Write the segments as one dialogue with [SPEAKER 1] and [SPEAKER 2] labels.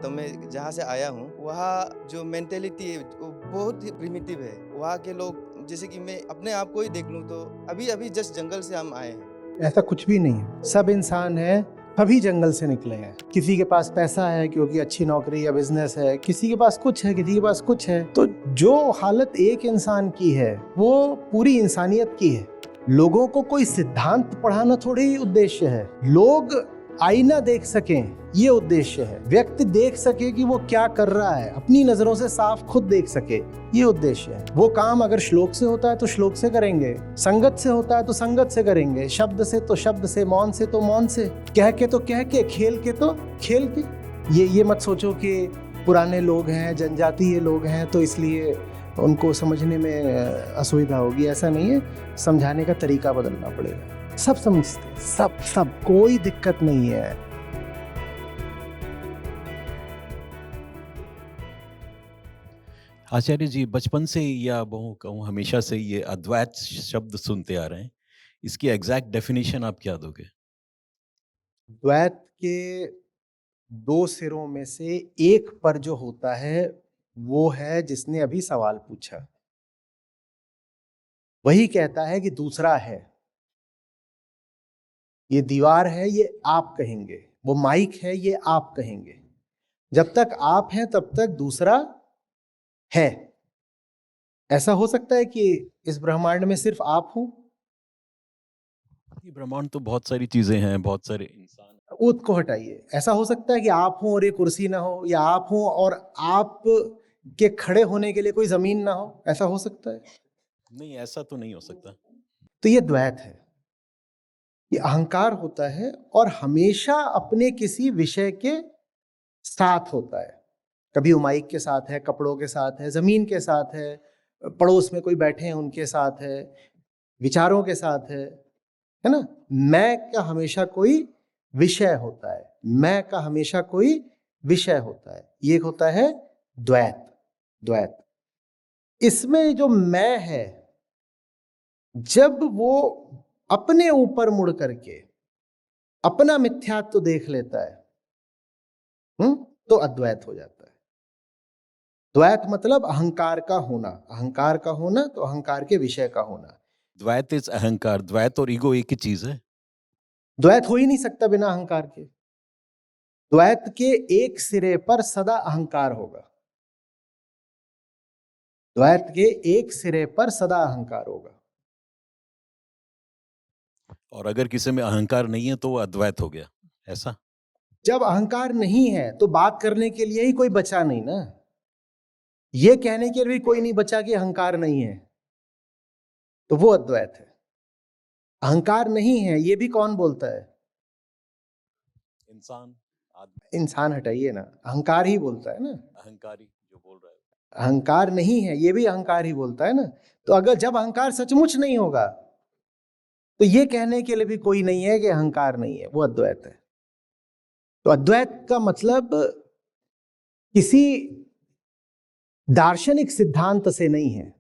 [SPEAKER 1] तो मैं जहाँ से आया हूँ, वहाँ जो मेंटालिटी है वो बहुत ही प्रिमिटिव है। वहाँ के लोग जैसे कि मैं अपने आप को ही देख लूँ तो अभी-अभी जस्ट जंगल से हम आए हैं।
[SPEAKER 2] ऐसा कुछ भी नहीं है। सब इंसान है, सभी जंगल से निकले हैं। किसी के पास पैसा है क्योंकि अच्छी नौकरी या बिजनेस है, किसी के पास कुछ है, किसी के पास कुछ है। तो जो हालत एक इंसान की है वो पूरी इंसानियत की है। लोगों को कोई सिद्धांत पढ़ाना थोड़ी ही उद्देश्य है। लोग आईना देख सकें ये उद्देश्य है। व्यक्ति देख सके कि वो क्या कर रहा है, अपनी नजरों से साफ खुद देख सके, ये उद्देश्य है। वो काम अगर श्लोक से होता है तो श्लोक से करेंगे, संगत से होता है तो संगत से करेंगे, शब्द से तो शब्द से, मौन से तो मौन से, कह के तो कह के, खेल के तो खेल के। ये मत सोचो कि पुराने लोग हैं, जनजातीय लोग हैं तो इसलिए उनको समझने में असुविधा होगी। ऐसा नहीं है, समझाने का तरीका बदलना पड़ेगा। सब समझते, सब कोई दिक्कत नहीं है।
[SPEAKER 3] आचार्य जी बचपन से ही या बहु कहूँ हमेशा से ही ये अद्वैत शब्द सुनते आ रहे हैं। इसकी एग्जैक्ट डेफिनेशन आप क्या दोगे?
[SPEAKER 2] द्वैत के दो सिरों में से एक पर जो होता है वो है जिसने अभी सवाल पूछा। वही कहता है कि दूसरा है। ये दीवार है ये आप कहेंगे, वो माइक है ये आप कहेंगे। जब तक आप हैं तब तक दूसरा है। ऐसा हो सकता है कि इस ब्रह्मांड में सिर्फ आप हो?
[SPEAKER 3] ये ब्रह्मांड तो बहुत सारी चीजें हैं, बहुत सारे इंसान हैं।
[SPEAKER 2] ऊत को हटाइए। ऐसा हो सकता है कि आप हो और ये कुर्सी ना हो, या आप हो और आप के खड़े होने के लिए कोई जमीन ना हो? ऐसा हो सकता है?
[SPEAKER 3] नहीं, ऐसा तो नहीं हो सकता।
[SPEAKER 2] तो ये द्वैत है, ये अहंकार होता है और हमेशा अपने किसी विषय के साथ होता है। कभी वो माइक के साथ है, कपड़ों के साथ है, जमीन के साथ है, पड़ोस में कोई बैठे हैं उनके साथ है, विचारों के साथ है ना। मैं का हमेशा कोई विषय होता है, मैं का हमेशा कोई विषय होता है। ये होता है द्वैत। द्वैत इसमें जो मैं है, जब वो अपने ऊपर मुड़ करके अपना मिथ्यात्व तो देख लेता है, तो अद्वैत हो जाता है। द्वैत मतलब अहंकार का होना। अहंकार का होना तो अहंकार के विषय का होना।
[SPEAKER 3] द्वैत इज अहंकार। द्वैत और ईगो एक ही चीज है।
[SPEAKER 2] द्वैत हो ही नहीं सकता बिना अहंकार के। द्वैत के एक सिरे पर सदा अहंकार होगा। द्वैत के एक सिरे पर सदा अहंकार होगा।
[SPEAKER 3] और अगर किसी में अहंकार नहीं है तो वो अद्वैत हो गया, ऐसा?
[SPEAKER 2] जब अहंकार नहीं है तो बात करने के लिए ही कोई बचा नहीं ना। ये कहने के लिए भी कोई नहीं बचा कि अहंकार नहीं है, तो वो अद्वैत है। अहंकार नहीं है ये भी कौन बोलता है?
[SPEAKER 3] इंसान, आदमी,
[SPEAKER 2] इंसान हटाइए ना, अहंकार ही बोलता है ना।
[SPEAKER 3] अहंकारी जो बोल रहा है।
[SPEAKER 2] अहंकार नहीं है ये भी अहंकार ही बोलता है ना। तो अगर जब अहंकार सचमुच नहीं होगा तो ये कहने के लिए भी कोई नहीं है कि अहंकार नहीं है, वो अद्वैत है। तो अद्वैत का मतलब किसी दार्शनिक सिद्धांत से नहीं है।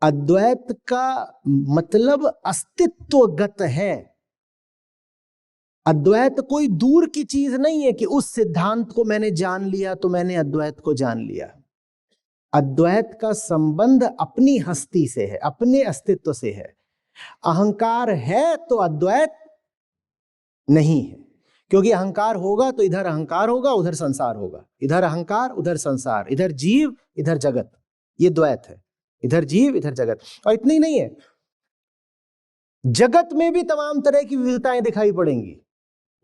[SPEAKER 2] अद्वैत का मतलब अस्तित्वगत है। अद्वैत कोई दूर की चीज नहीं है कि उस सिद्धांत को मैंने जान लिया तो मैंने अद्वैत को जान लिया। अद्वैत का संबंध अपनी हस्ती से है, अपने अस्तित्व से है। अहंकार है तो अद्वैत नहीं है, क्योंकि अहंकार होगा तो इधर अहंकार होगा उधर संसार होगा, इधर अहंकार उधर संसार, इधर जीव इधर जगत। ये द्वैत है, इधर जीव इधर जगत। और इतनी ही नहीं है, जगत में भी तमाम तरह की विविधताएं दिखाई पड़ेंगी,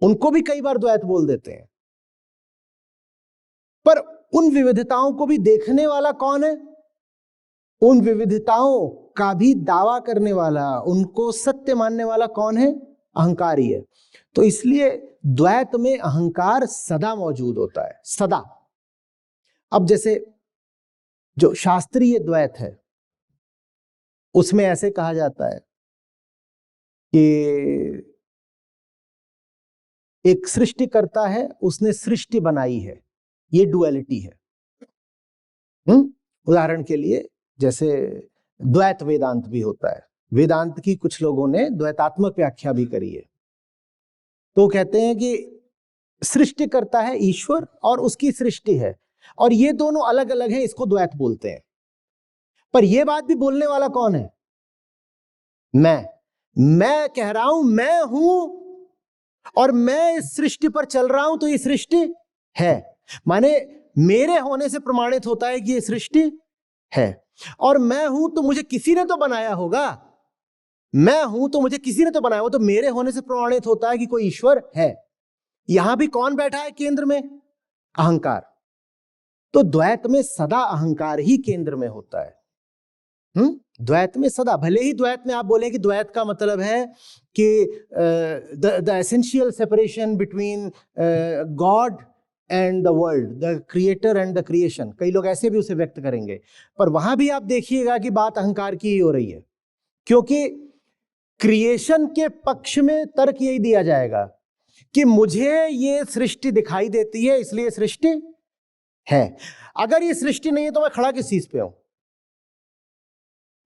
[SPEAKER 2] उनको भी कई बार द्वैत बोल देते हैं। पर उन विविधताओं को भी देखने वाला कौन है? उन विविधताओं का भी दावा करने वाला, उनको सत्य मानने वाला कौन है? अहंकार ही है। तो इसलिए द्वैत में अहंकार सदा मौजूद होता है, सदा। अब जैसे जो शास्त्रीय द्वैत है उसमें ऐसे कहा जाता है कि एक सृष्टिकर्ता है, उसने सृष्टि बनाई है, ये डुअलिटी है। उदाहरण के लिए जैसे द्वैत वेदांत भी होता है। वेदांत की कुछ लोगों ने द्वैतात्मक व्याख्या भी करी है। तो कहते हैं कि सृष्टि करता है ईश्वर और उसकी सृष्टि है, और ये दोनों अलग अलग हैं, इसको द्वैत बोलते हैं। पर यह बात भी बोलने वाला कौन है? मैं कह रहा हूं मैं हूं और मैं इस सृष्टि पर चल रहा हूं, तो ये सृष्टि है। माने मेरे होने से प्रमाणित होता है कि ये सृष्टि है, और मैं हूं तो मुझे किसी ने तो बनाया होगा। मैं हूं तो मुझे किसी ने तो बनाया होगा, तो मेरे होने से प्रमाणित होता है कि कोई ईश्वर है। यहां भी कौन बैठा है केंद्र में? अहंकार। तो द्वैत में सदा अहंकार ही केंद्र में होता है। द्वैत में सदा, भले ही द्वैत में आप बोले कि द्वैत का मतलब है कि the essential separation between God and the world, the creator and the creation, कई लोग ऐसे भी उसे व्यक्त करेंगे। पर वहां भी आप देखिएगा कि बात अहंकार की ही हो रही है, क्योंकि क्रिएशन के पक्ष में तर्क यही दिया जाएगा कि मुझे ये सृष्टि दिखाई देती है, इसलिए सृष्टि है। अगर ये सृष्टि नहीं है तो मैं खड़ा किस चीज पे हूं?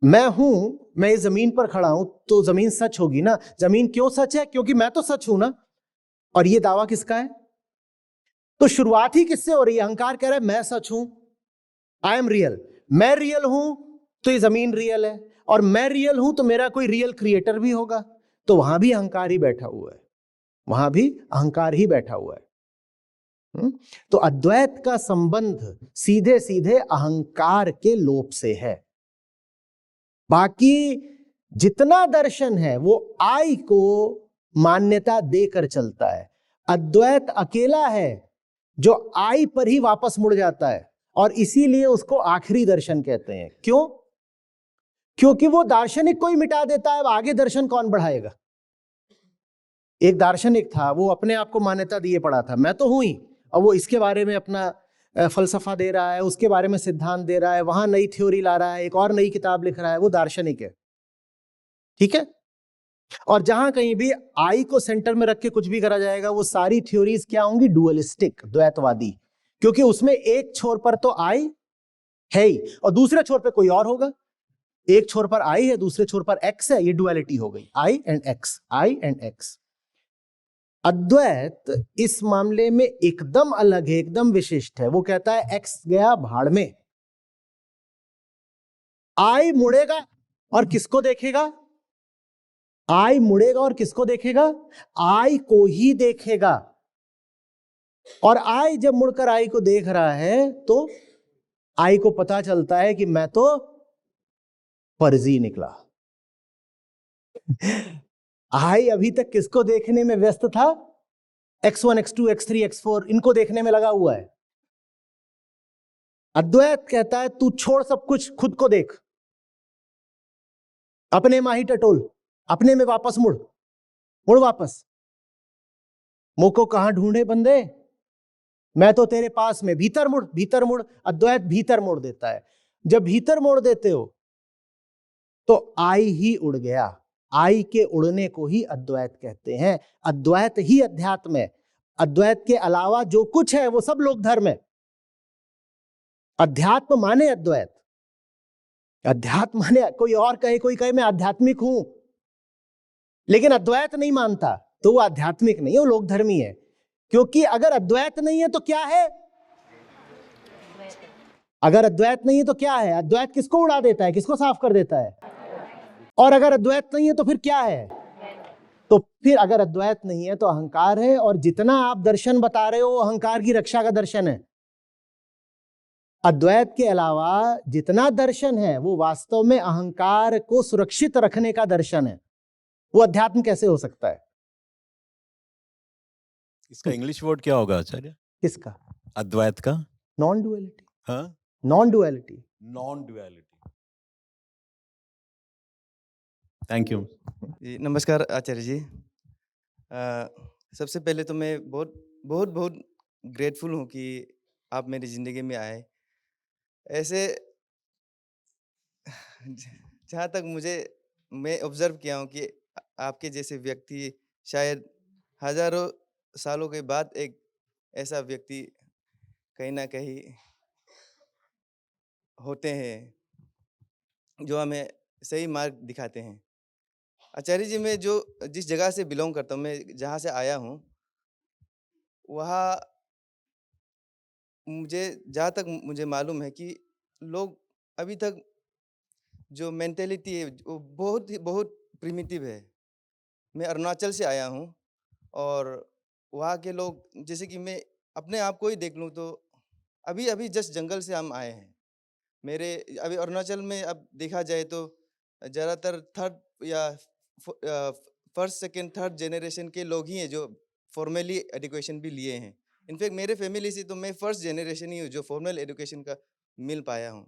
[SPEAKER 2] मैं हूं, मैं इस जमीन पर खड़ा हूं, तो जमीन सच होगी ना। जमीन क्यों सच है? क्योंकि मैं तो सच हूं ना। और ये दावा किसका है? तो शुरुआत ही किससे हो रही है? अहंकार कह रहा है मैं सच हूं, आई एम रियल। मैं रियल हूं तो ये जमीन रियल है, और मैं रियल हूं तो मेरा कोई रियल क्रिएटर भी होगा। तो वहां भी अहंकार ही बैठा हुआ है, वहां भी अहंकार ही बैठा हुआ है। तो अद्वैत का संबंध सीधे सीधे अहंकार के लोप से है। बाकी जितना दर्शन है वो आई को मान्यता देकर चलता है। अद्वैत अकेला है जो आई पर ही वापस मुड़ जाता है, और इसीलिए उसको आखिरी दर्शन कहते हैं। क्यों? क्योंकि वो दार्शनिक को ही मिटा देता है, अब आगे दर्शन कौन बढ़ाएगा? एक दार्शनिक था, वो अपने आप को मान्यता दिए पड़ा था, मैं तो हूं ही, और वो इसके बारे में अपना फलसफा दे रहा है, उसके बारे में सिद्धांत दे रहा है, वहां नई थ्योरी ला रहा है, एक और नई किताब लिख रहा है, वो दार्शनिक है। ठीक है? और जहां कहीं भी आई को सेंटर में रख के कुछ भी करा जाएगा, वो सारी थ्योरीज क्या होंगी? डुअलिस्टिक, द्वैतवादी। क्योंकि उसमें एक छोर पर तो आई है ही, और दूसरे छोर पे कोई और होगा। एक छोर पर आई है, दूसरे छोर पर एक्स है, ये डुअलिटी हो गई, I and X, I and X. अद्वैत इस मामले में एकदम अलग है, एकदम विशिष्ट है। वो कहता है एक्स गया भाड़ में, आई मुड़ेगा और किसको देखेगा? आई मुड़ेगा और किसको देखेगा? आई को ही देखेगा। और आई जब मुड़कर आई को देख रहा है, तो आई को पता चलता है कि मैं तो फर्जी निकला। आई अभी तक किसको देखने में व्यस्त था? x1, x2, x3, x4, इनको देखने में लगा हुआ है। अद्वैत कहता है तू छोड़ सब कुछ, खुद को देख, अपने माही टटोल, अपने में वापस मुड़, मुड़ वापस। मुंह को कहां ढूंढे बंदे, मैं तो तेरे पास में, भीतर मुड़, भीतर मुड़। अद्वैत भीतर मोड़ देता है। जब भीतर मोड़ देते हो तो आई ही उड़ गया। आई के उड़ने को ही अद्वैत कहते हैं। अद्वैत ही अध्यात्म है। अद्वैत के अलावा जो कुछ है वो सब लोक धर्म है। अध्यात्म माने अद्वैत, अध्यात्म माने कोई और कहे, कोई कहे मैं आध्यात्मिक हूं, लेकिन अद्वैत नहीं मानता तो वो आध्यात्मिक नहीं है, वो लोक धर्मी है। क्योंकि अगर अद्वैत नहीं है तो क्या है? अगर अद्वैत नहीं है तो क्या है? अद्वैत किसको उड़ा देता है, किसको साफ कर देता है? और अगर अद्वैत नहीं है तो फिर क्या है? तो फिर अगर अद्वैत नहीं है तो अहंकार है, और जितना आप दर्शन बता रहे हो अहंकार की रक्षा का दर्शन है। अद्वैत के अलावा जितना दर्शन है वो वास्तव में अहंकार को सुरक्षित रखने का दर्शन है। वो अध्यात्म कैसे हो सकता है?
[SPEAKER 3] इसका इंग्लिश वर्ड क्या होगा आचार्य?
[SPEAKER 2] किसका?
[SPEAKER 3] अद्वैत का?
[SPEAKER 2] Non duality.
[SPEAKER 3] हाँ,
[SPEAKER 2] non duality.
[SPEAKER 3] Non duality. Thank you.
[SPEAKER 1] जी, नमस्कार आचार्य जी। सबसे पहले तो मैं बहुत बहुत बहुत ग्रेटफुल हूँ कि आप मेरी ज़िंदगी में आए। ऐसे जहाँ तक मैं ऑब्ज़र्व किया हूँ कि आपके जैसे व्यक्ति शायद हज़ारों सालों के बाद एक ऐसा व्यक्ति कहीं न कहीं होते हैं, जो हमें सही मार्ग दिखाते हैं। आचार्य जी, मैं जिस जगह से बिलॉन्ग करता हूँ, मैं जहाँ से आया हूँ, वहाँ मुझे जहाँ तक मुझे मालूम है कि लोग अभी तक जो मेंटालिटी है वो बहुत प्रिमिटिव है। मैं अरुणाचल से आया हूँ और वहाँ के लोग जैसे कि मैं अपने आप को ही देख लूँ तो अभी-अभी जस्ट जंगल से हम आए हैं। मेरे अभी अरुणाचल में अब देखा जाए तो ज़्यादातर थर्ड या फर्स्ट, सेकंड, थर्ड जनरेशन के लोग ही हैं जो फॉर्मली एजुकेशन भी लिए हैं। इनफैक्ट मेरे फैमिली से तो मैं फर्स्ट जनरेशन ही हूँ जो फॉर्मल एजुकेशन का मिल पाया हूँ।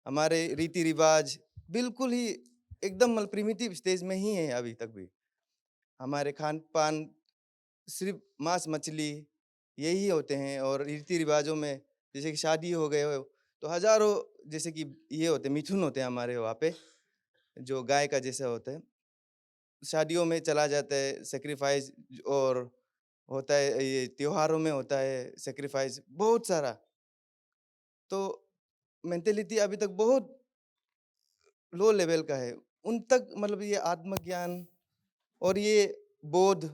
[SPEAKER 1] हमारे रीति-रिवाज बिल्कुल ही एकदम प्रिमिटिव स्टेज में ही है अभी तक भी। हमारे खान-पान सिर्फ़ मांस-मछली यही होते हैं और रीति-रिवाज़ों में जैसे कि शादी हो गए हो, तो हज़ारों जैसे कि ये होते हैं, मिथुन होते हैं हमारे वहाँ पे, जो गाय का जैसा होता है। शादियों में चला जाता है सैक्रिफ़ाइस और होता है ये त्योहारों में होता है सैक्रिफ़ाइस बहुत सारा। तो मेंटालिटी अभी तक बहुत लो लेवल का है। उन तक ये आत्मज्ञान और ये बोध,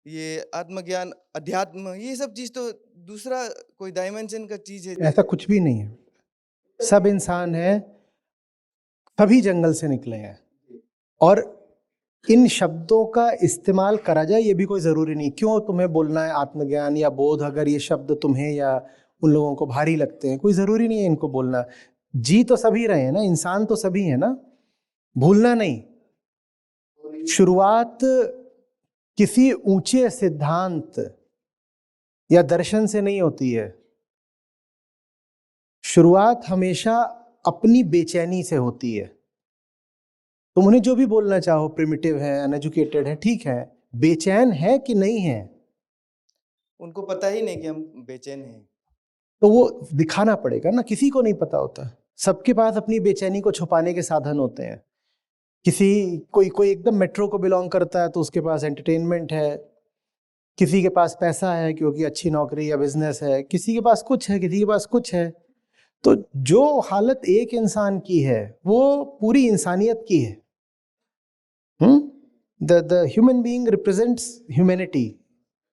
[SPEAKER 1] ये आत्मज्ञान, अध्यात्म ये सब चीज़ तो दूसरा कोई डायमेंशन का चीज़ है।
[SPEAKER 2] ऐसा कुछ भी नहीं है। सब इंसान है, सभी जंगल से निकले हैं। और इन शब्दों का इस्तेमाल करा जाए ये भी कोई ज़रूरी नहीं। क्यों तुम्हें बोलना है आत्मज्ञान या बोध, अगर ये शब्द तुम्हें या उन लोगों को भारी लगते हैं? कोई ज़रूरी नहीं है इनको बोलना। जी तो सभी रहे हैं ना, इंसान तो सभी है ना, भूलना नहीं। शुरुआत किसी ऊंचे सिद्धांत या दर्शन से नहीं होती है। शुरुआत हमेशा अपनी बेचैनी से होती है। तुम उन्हें जो भी बोलना चाहो, प्रिमिटिव है, अनएजुकेटेड है, ठीक है, बेचैन है कि नहीं है
[SPEAKER 1] उनको पता ही नहीं कि हम बेचैन हैं।
[SPEAKER 2] तो वो दिखाना पड़ेगा ना। किसी को नहीं पता होता। सबके पास अपनी बेचैनी को छुपाने के साधन होते हैं। किसी कोई कोई एकदम मेट्रो को बिलोंग करता है तो उसके पास एंटरटेनमेंट है, किसी के पास पैसा है क्योंकि अच्छी नौकरी या बिजनेस है, किसी के पास कुछ है, किसी के पास कुछ है। तो जो हालत एक इंसान की है वो पूरी इंसानियत की है। The human being represents humanity.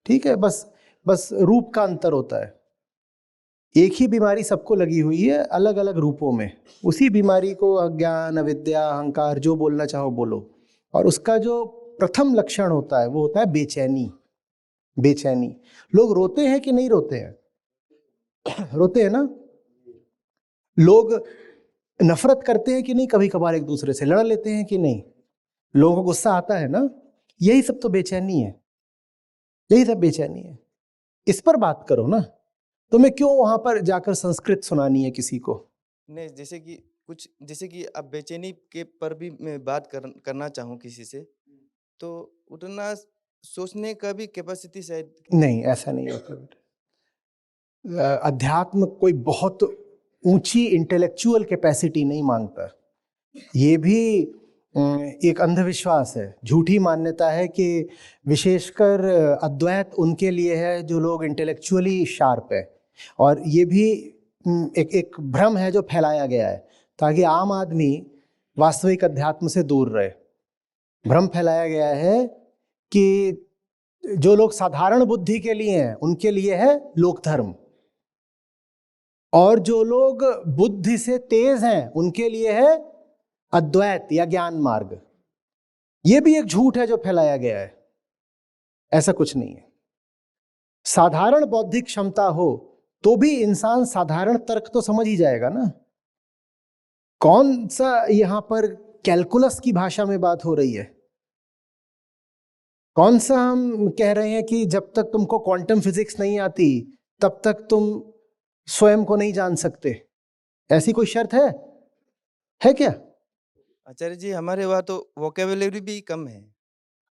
[SPEAKER 2] ठीक है, बस बस रूप का अंतर होता है। एक ही बीमारी सबको लगी हुई है, अलग अलग रूपों में। उसी बीमारी को अज्ञान, अविद्या, अहंकार, जो बोलना चाहो बोलो। और उसका जो प्रथम लक्षण होता है वो होता है बेचैनी। बेचैनी। लोग रोते हैं कि नहीं रोते हैं? रोते हैं ना। लोग नफरत करते हैं कि नहीं? कभी कभार एक दूसरे से लड़ लेते हैं कि नहीं? लोगों को गुस्सा आता है ना। यही सब तो बेचैनी है। यही सब बेचैनी है। इस पर बात करो ना। तुम्हें क्यों वहां पर जाकर संस्कृत सुनानी है किसी को?
[SPEAKER 1] नहीं, जैसे कि अब बेचैनी के पर भी मैं बात करना चाहूँ किसी से, तो उतना सोचने का भी कैपेसिटी शायद
[SPEAKER 2] नहीं, ऐसा नहीं होता बेटा। अध्यात्म कोई बहुत ऊंची इंटेलेक्चुअल कैपेसिटी नहीं मांगता। ये भी एक अंधविश्वास है, झूठी मान्यता है कि विशेषकर अद्वैत उनके लिए है जो लोग इंटेलेक्चुअली शार्प है। और ये भी एक भ्रम है जो फैलाया गया है ताकि आम आदमी वास्तविक अध्यात्म से दूर रहे। भ्रम फैलाया गया है कि जो लोग साधारण बुद्धि के लिए हैं उनके लिए है लोक धर्म, और जो लोग बुद्धि से तेज हैं उनके लिए है अद्वैत या ज्ञान मार्ग। यह भी एक झूठ है जो फैलाया गया है। ऐसा कुछ नहीं है। साधारण बौद्धिक क्षमता हो तो भी इंसान साधारण तर्क तो समझ ही जाएगा ना। कौन सा यहां पर कैलकुलस की भाषा में बात हो रही है? कौन सा हम कह रहे हैं कि जब तक तुमको क्वांटम फिजिक्स नहीं आती तब तक तुम स्वयं को नहीं जान सकते? ऐसी कोई शर्त है क्या?
[SPEAKER 1] आचार्य जी हमारे वहाँ तो वोकेबुलरी भी कम है।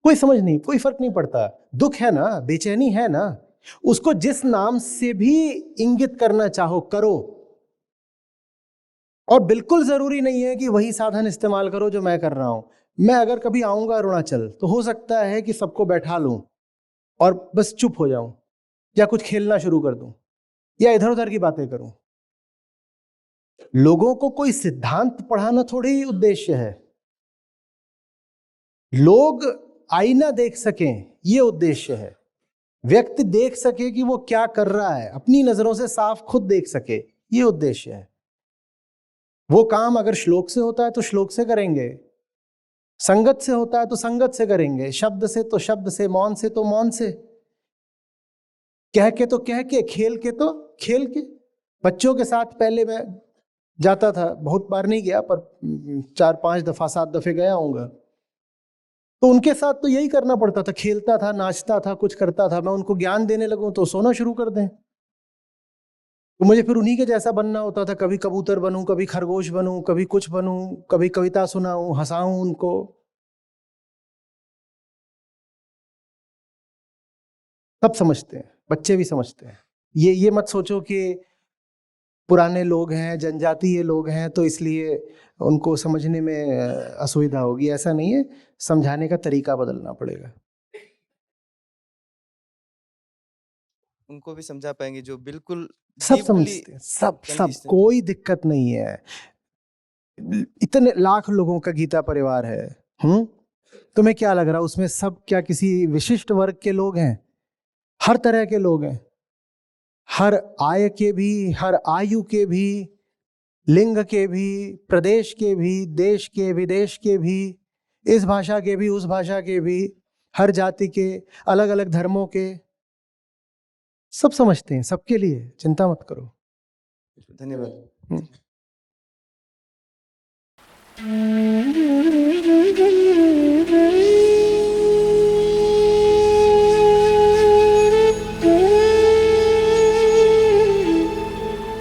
[SPEAKER 2] कोई समझ नहीं, कोई फर्क नहीं पड़ता। दुख है ना, बेचैनी है ना, उसको जिस नाम से भी इंगित करना चाहो करो। और बिल्कुल जरूरी नहीं है कि वही साधन इस्तेमाल करो जो मैं कर रहा हूं। मैं अगर कभी आऊंगा अरुणाचल तो हो सकता है कि सबको बैठा लूं और बस चुप हो जाऊं, या कुछ खेलना शुरू कर दूं, या इधर उधर की बातें करूं। लोगों को कोई सिद्धांत पढ़ाना थोड़ी ही उद्देश्य है। लोग आईना देख सकें ये उद्देश्य है। व्यक्ति देख सके कि वो क्या कर रहा है, अपनी नजरों से साफ खुद देख सके, ये उद्देश्य है। वो काम अगर श्लोक से होता है तो श्लोक से करेंगे, संगत से होता है तो संगत से करेंगे, शब्द से तो शब्द से, मौन से तो मौन से, कह के तो कह के, खेल के तो खेल के। बच्चों के साथ पहले मैं जाता था, बहुत बार नहीं गया पर 4-5 दफा 7 दफे गया होऊंगा, तो उनके साथ तो यही करना पड़ता था, खेलता था, नाचता था, कुछ करता था। मैं उनको ज्ञान देने लगूं तो सोना शुरू कर दें, तो मुझे फिर उन्हीं के जैसा बनना होता था। कभी कबूतर बनूं, कभी खरगोश बनूं, कभी कुछ बनूं, कभी कविता सुनाऊं, हंसाऊं उनको। सब समझते हैं, बच्चे भी समझते हैं। ये मत सोचो कि पुराने लोग हैं, जनजातीय लोग हैं, तो इसलिए उनको समझने में असुविधा होगी, ऐसा नहीं है। समझाने का तरीका बदलना पड़ेगा।
[SPEAKER 1] उनको भी समझा पाएंगे जो बिल्कुल
[SPEAKER 2] सब
[SPEAKER 1] डीपली
[SPEAKER 2] समझते हैं, सब
[SPEAKER 1] कंडीशन।
[SPEAKER 2] कोई दिक्कत नहीं है। इतने लाख लोगों का गीता परिवार है, तुम्हें क्या लग रहा है उसमें सब क्या किसी विशिष्ट वर्ग के लोग हैं? हर तरह के लोग हैं, हर आय के भी, हर आयु के भी, लिंग के भी, प्रदेश के भी, देश के विदेश के भी, इस भाषा के भी, उस भाषा के भी, हर जाति के, अलग अलग धर्मों के, सब समझते हैं, सबके लिए चिंता मत करो।
[SPEAKER 1] धन्यवाद।
[SPEAKER 2] हम्म।